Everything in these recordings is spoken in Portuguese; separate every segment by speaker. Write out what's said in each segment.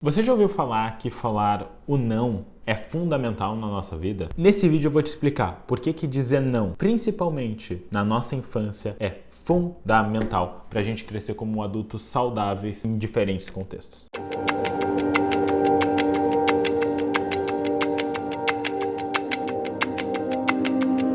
Speaker 1: Você já ouviu falar que falar o não é fundamental na nossa vida? Nesse vídeo eu vou te explicar por que dizer não, principalmente na nossa infância, é fundamental para a gente crescer como adultos saudáveis em diferentes contextos.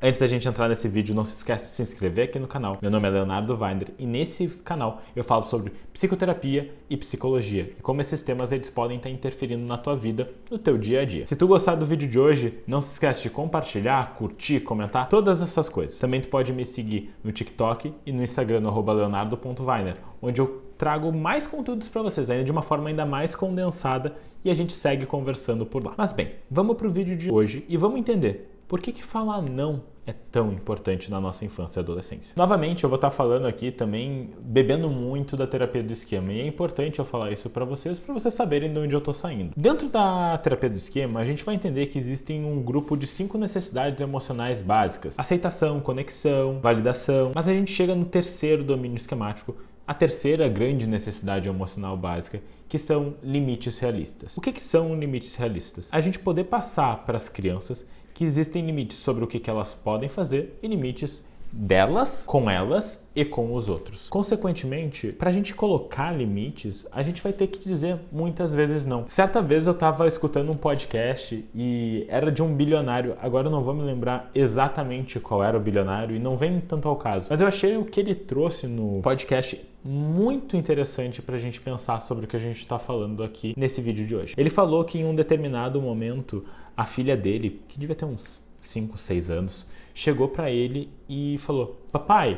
Speaker 1: Antes da gente entrar nesse vídeo, não se esqueça de se inscrever aqui no canal. Meu nome é Leonardo Weiner e nesse canal eu falo sobre psicoterapia e psicologia e como esses temas eles podem estar interferindo na tua vida, no teu dia a dia. Se tu gostar do vídeo de hoje, não se esqueça de compartilhar, curtir, comentar, todas essas coisas. Também tu pode me seguir no TikTok e no Instagram, no @leonardo.weiner, onde eu trago mais conteúdos para vocês, ainda de uma forma ainda mais condensada e a gente segue conversando por lá. Mas bem, vamos para o vídeo de hoje e vamos entender por que falar não é tão importante na nossa infância e adolescência. Novamente, eu vou estar falando aqui também, bebendo muito da terapia do esquema, e é importante eu falar isso para vocês saberem de onde eu estou saindo. Dentro da terapia do esquema, a gente vai entender que existem um grupo de 5 necessidades emocionais básicas: aceitação, conexão, validação, mas a gente chega no terceiro domínio esquemático, a terceira grande necessidade emocional básica, que são limites realistas. O que são limites realistas? A gente poder passar para as crianças que existem limites sobre o que elas podem fazer e limites delas, com elas e com os outros. Consequentemente, para a gente colocar limites, a gente vai ter que dizer muitas vezes não. Certa vez eu estava escutando um podcast e era de um bilionário, agora eu não vou me lembrar exatamente qual era o bilionário e não vem tanto ao caso, mas eu achei o que ele trouxe no podcast muito interessante para a gente pensar sobre o que a gente está falando aqui nesse vídeo de hoje. Ele falou que em um determinado momento a filha dele, que devia ter uns 5, 6 anos, chegou para ele e falou: papai,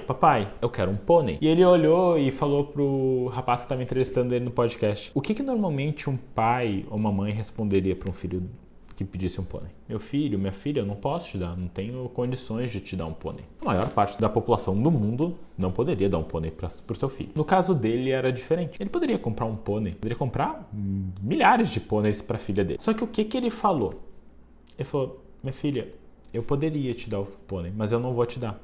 Speaker 1: eu quero um pônei. E ele olhou e falou pro rapaz que estava entrevistando ele no podcast: o que normalmente um pai ou uma mãe responderia para um filho que pedisse um pônei? Meu filho, minha filha, eu não posso te dar, não tenho condições de te dar um pônei. A maior parte da população do mundo não poderia dar um pônei pro seu filho. No caso dele era diferente. Ele poderia comprar um pônei, poderia comprar milhares de pôneis para a filha dele. Só que o que ele falou? Ele falou: minha filha, eu poderia te dar o pônei, mas eu não vou te dar.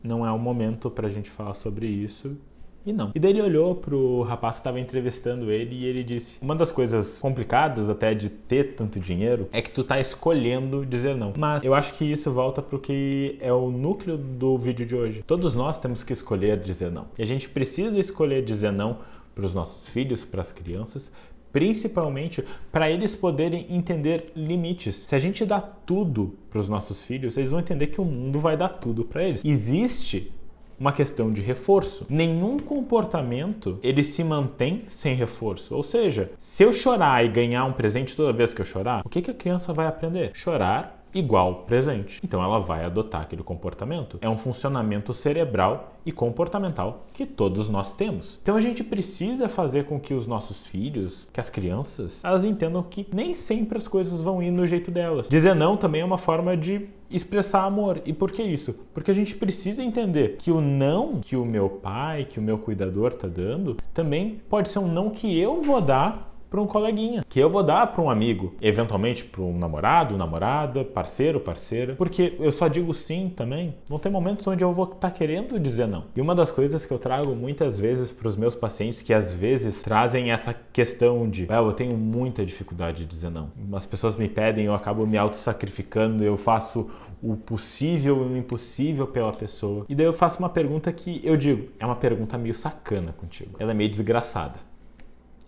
Speaker 1: Não é o momento pra gente falar sobre isso. E não. E daí ele olhou pro rapaz que estava entrevistando ele e ele disse: uma das coisas complicadas até de ter tanto dinheiro é que tu tá escolhendo dizer não. Mas eu acho que isso volta pro que é o núcleo do vídeo de hoje. Todos nós temos que escolher dizer não. E a gente precisa escolher dizer não para os nossos filhos, para as crianças, principalmente para eles poderem entender limites. Se a gente dá tudo para os nossos filhos, eles vão entender que o mundo vai dar tudo para eles. Existe uma questão de reforço. Nenhum comportamento ele se mantém sem reforço. Ou seja, se eu chorar e ganhar um presente toda vez que eu chorar, o que a criança vai aprender? Chorar igual presente. Então ela vai adotar aquele comportamento. É um funcionamento cerebral e comportamental que todos nós temos. Então a gente precisa fazer com que os nossos filhos, que as crianças, elas entendam que nem sempre as coisas vão ir no jeito delas. Dizer não também é uma forma de expressar amor. E por que isso? Porque a gente precisa entender que o não que o meu pai, que o meu cuidador está dando, também pode ser um não que eu vou dar para um coleguinha, que eu vou dar para um amigo, eventualmente para um namorado, namorada, parceiro, parceira, porque eu só digo sim também. Vão ter momentos onde eu vou estar querendo dizer não. E uma das coisas que eu trago muitas vezes para os meus pacientes, que às vezes trazem essa questão de eu tenho muita dificuldade de dizer não. As pessoas me pedem, eu acabo me auto-sacrificando, eu faço o possível e o impossível pela pessoa. E daí eu faço uma pergunta que eu digo, é uma pergunta meio sacana contigo. Ela é meio desgraçada.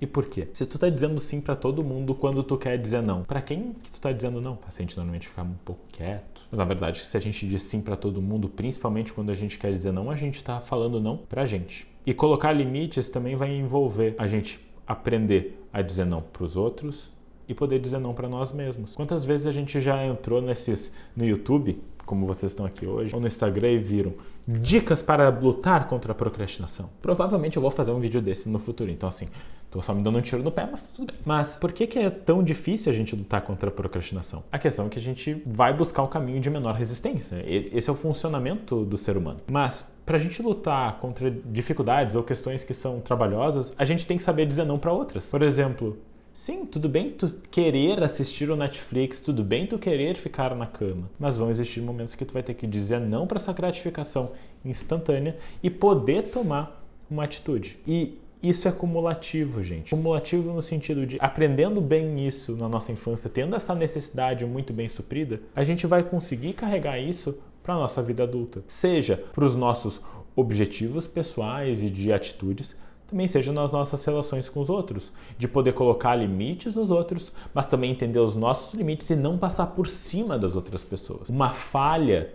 Speaker 1: E por quê? Se tu tá dizendo sim pra todo mundo quando tu quer dizer não, pra quem que tu tá dizendo não? O paciente normalmente fica um pouco quieto. Mas na verdade, se a gente diz sim pra todo mundo, principalmente quando a gente quer dizer não, a gente tá falando não pra gente. E colocar limites também vai envolver a gente aprender a dizer não pros outros e poder dizer não pra nós mesmos. Quantas vezes a gente já entrou no YouTube, como vocês estão aqui hoje, ou no Instagram e viram dicas para lutar contra a procrastinação? Provavelmente eu vou fazer um vídeo desse no futuro, então assim, tô só me dando um tiro no pé, mas tudo bem. Mas por que é tão difícil a gente lutar contra a procrastinação? A questão é que a gente vai buscar um caminho de menor resistência. Esse é o funcionamento do ser humano. Mas para a gente lutar contra dificuldades ou questões que são trabalhosas, a gente tem que saber dizer não para outras. Por exemplo, sim, tudo bem tu querer assistir o Netflix, tudo bem tu querer ficar na cama, mas vão existir momentos que tu vai ter que dizer não para essa gratificação instantânea e poder tomar uma atitude. E Isso é cumulativo, gente. Cumulativo no sentido de aprendendo bem isso na nossa infância, tendo essa necessidade muito bem suprida, a gente vai conseguir carregar isso para a nossa vida adulta. Seja para os nossos objetivos pessoais e de atitudes, também seja nas nossas relações com os outros, de poder colocar limites nos outros, mas também entender os nossos limites e não passar por cima das outras pessoas. Uma falha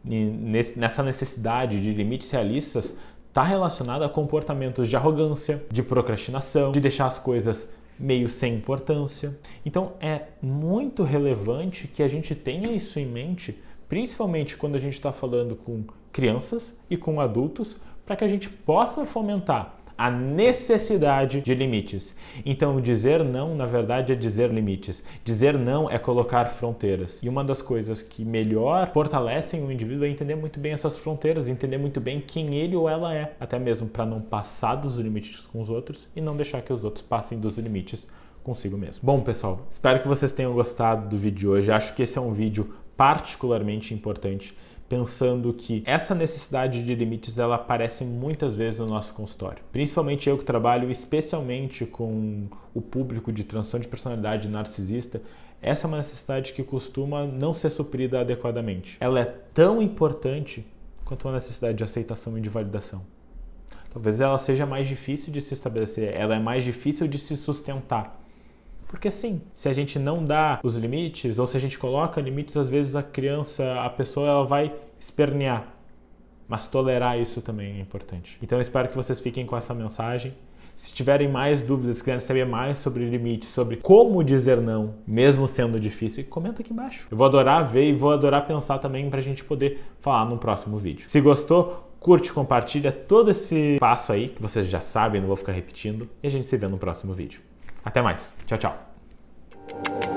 Speaker 1: nessa necessidade de limites realistas está relacionada a comportamentos de arrogância, de procrastinação, de deixar as coisas meio sem importância. Então é muito relevante que a gente tenha isso em mente, principalmente quando a gente está falando com crianças e com adultos, para que a gente possa fomentar a necessidade de limites. Então, dizer não, na verdade, é dizer limites. Dizer não é colocar fronteiras. E uma das coisas que melhor fortalecem o indivíduo é entender muito bem essas fronteiras, entender muito bem quem ele ou ela é, até mesmo para não passar dos limites com os outros e não deixar que os outros passem dos limites consigo mesmo. Bom, pessoal, espero que vocês tenham gostado do vídeo de hoje. Acho que esse é um vídeo particularmente importante, pensando que essa necessidade de limites ela aparece muitas vezes no nosso consultório. Principalmente eu que trabalho especialmente com o público de transtorno de personalidade narcisista, essa é uma necessidade que costuma não ser suprida adequadamente. Ela é tão importante quanto uma necessidade de aceitação e de validação. Talvez ela seja mais difícil de se estabelecer, ela é mais difícil de se sustentar. Porque sim, se a gente não dá os limites, ou se a gente coloca limites, às vezes a pessoa ela vai espernear. Mas tolerar isso também é importante. Então eu espero que vocês fiquem com essa mensagem. Se tiverem mais dúvidas, quiserem saber mais sobre limites, sobre como dizer não, mesmo sendo difícil, comenta aqui embaixo. Eu vou adorar ver e vou adorar pensar também para a gente poder falar no próximo vídeo. Se gostou, curte, compartilha todo esse passo aí, que vocês já sabem, não vou ficar repetindo. E a gente se vê no próximo vídeo. Até mais. Tchau, tchau.